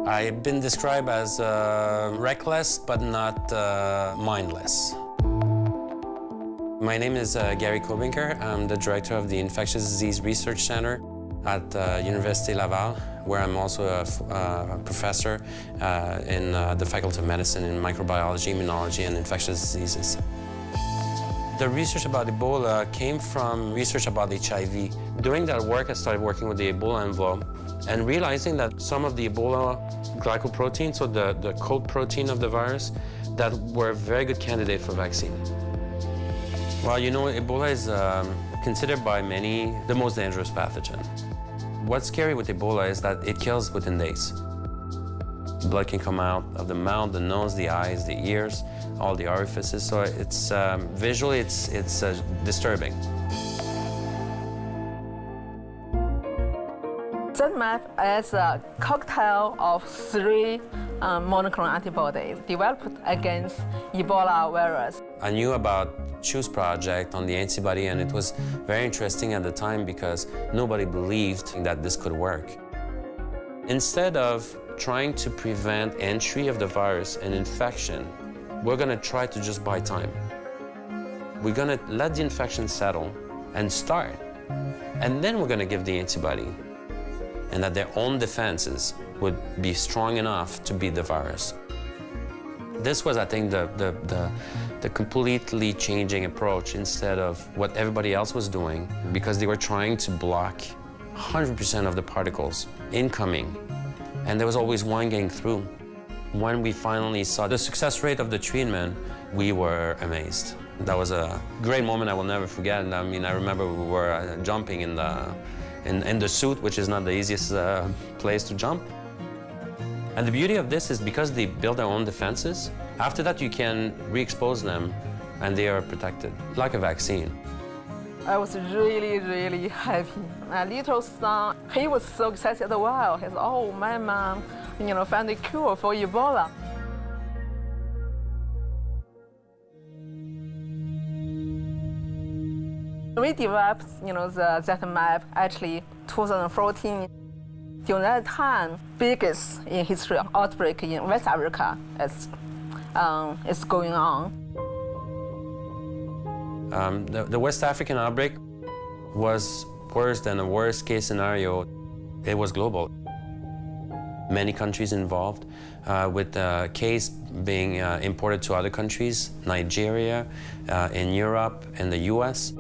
I've been described as reckless, but not mindless. My name is Gary Kobinker. I'm the director of the Infectious Disease Research Center at Université Laval, where I'm also a professor in the Faculty of Medicine in Microbiology, Immunology, and Infectious Diseases. The research about Ebola came from research about HIV. During that work, I started working with the Ebola envelope and realizing that some of the Ebola glycoproteins, so the coat protein of the virus, that were a very good candidate for vaccine. Well, you know, Ebola is considered by many the most dangerous pathogen. What's scary with Ebola is that it kills within days. Blood can come out of the mouth, the nose, the eyes, the ears, all the orifices, so it's visually it's disturbing. ZMapp is a cocktail of three monoclonal antibodies developed against Ebola virus. I knew about CHOOSE project on the antibody, and it was very interesting at the time because nobody believed that this could work. Instead of trying to prevent entry of the virus and infection, we're going to try to just buy time. We're going to let the infection settle and start, and then we're going to give the antibody, and that their own defenses would be strong enough to beat the virus. This was, I think, the completely changing approach instead of what everybody else was doing, because they were trying to block 100% of the particles incoming, and there was always one getting through. When we finally saw the success rate of the treatment, we were amazed. That was a great moment I will never forget. And I mean, I remember we were jumping in the suit, which is not the easiest place to jump. And the beauty of this is because they build their own defenses, after that you can re-expose them and they are protected, like a vaccine. I was really happy. My little son, he was so excited as well. He said, "Oh, my mom, found a cure for Ebola." We developed, the ZMapp actually 2014. During that time, biggest in history outbreak in West Africa is going on. The West African outbreak was worse than a worst-case scenario. It was global. Many countries involved, with the case being imported to other countries, Nigeria, in Europe, and the US.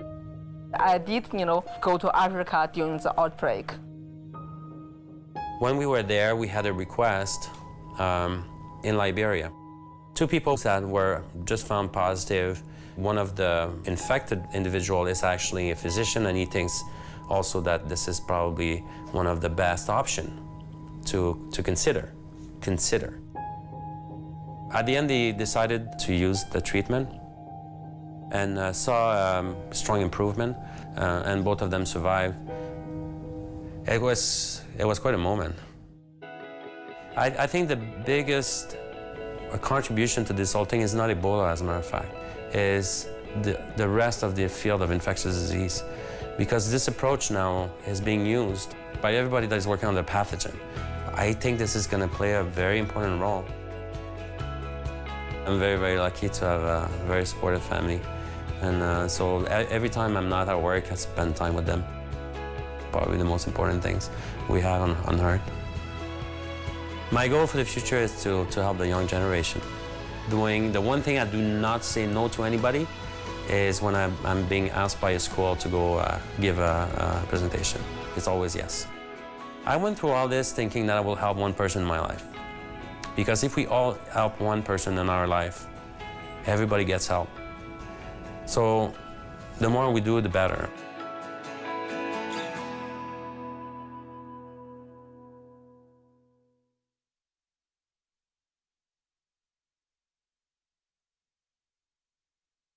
I did, go to Africa during the outbreak. When we were there, we had a request in Liberia. Two people that were just found positive. One of the infected individual is actually a physician, and he thinks also that this is probably one of the best options to consider. At the end, they decided to use the treatment and saw strong improvement, and both of them survived. It was quite a moment. I think the biggest contribution to this whole thing is not Ebola, as a matter of fact, is the rest of the field of infectious disease. Because this approach now is being used by everybody that is working on the pathogen. I think this is going to play a very important role. I'm very lucky to have a very supportive family. And so every time I'm not at work, I spend time with them. Probably the most important things we have on Earth. My goal for the future is to help the young generation. Doing the one thing I do not say no to anybody is when I'm being asked by a school to go give a presentation. It's always yes. I went through all this thinking that I will help one person in my life. Because if we all help one person in our life, everybody gets help. So the more we do, the better.